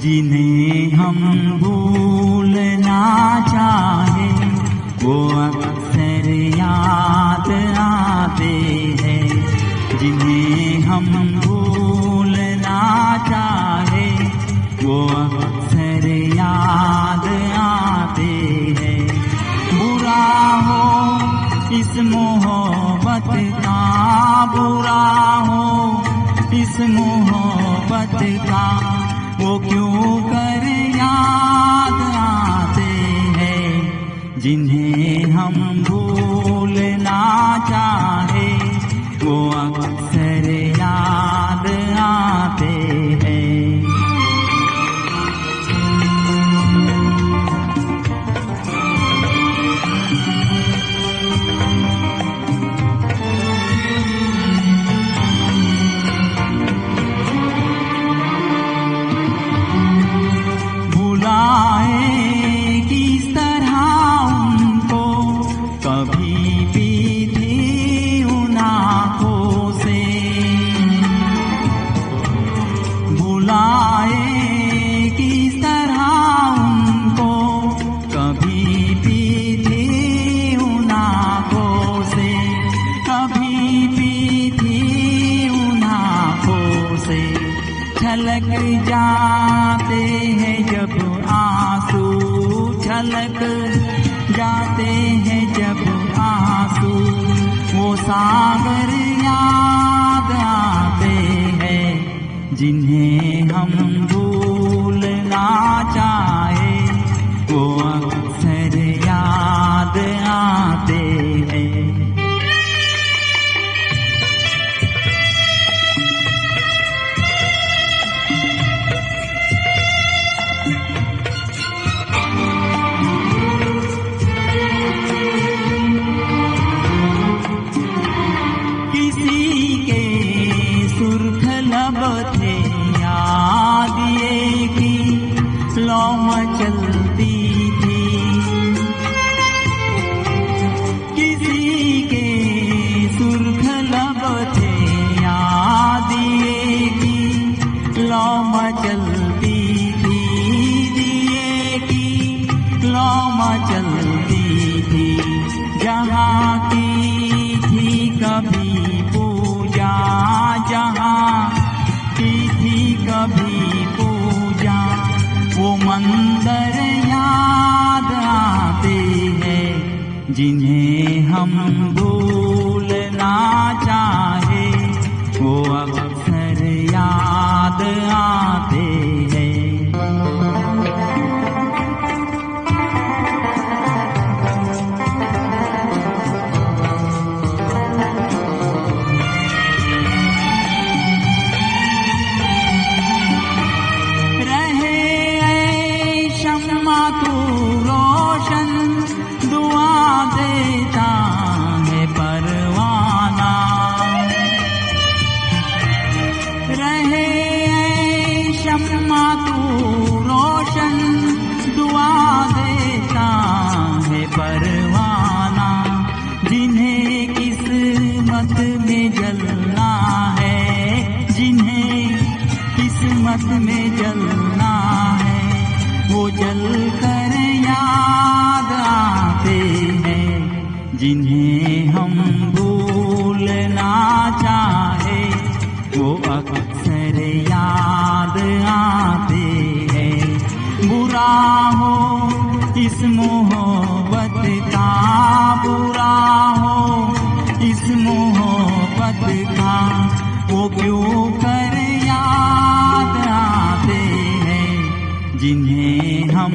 जिन्हें हम भूलना चाहे वो अक्सर याद आते हैं। जिन्हें हम भूलना चाहे वो अक्सर याद आते हैं। बुरा हो इस मोहब्बत का, बुरा हो इस मोहब्बत का, वो क्यों कर याद आते हैं। जिन्हें हम भूलना चाहे वो अक्सर याद आते हैं। छलक जाते हैं जब आंसू, छलक जाते हैं जब आंसू, वो सागर याद आते हैं। जिन्हें हम भूलना चाहे वो अक्सर याद आते हैं। थे याद ये की लौ मचलती थी, किसी के सुर्ख लब थे याद ये की लौ मचलती थी, दिए की लौ मचलती थी। जहाँ की थी कभी पूजा, जहाँ थी कभी पूजा, वो मंदिर याद आते हैं। जिन्हें हम भूलना चाहे वो अक्सर याद आते हैं। तू रोशन दुआ देता है परवाना, रहे शम्मा तू रोशन दुआ देता है परवाना। जिन्हें किस्मत में जलना है, जिन्हें किस्मत में जलना है, वो जल कर याद आते हैं। जिन्हें हम भूलना चाहे वो अक्सर याद आते हैं। बुरा हो इस मोहब्बत का, बुरा हो इस मोहब्बत का, वो क्यों कर याद आते हैं। जिन्हें हम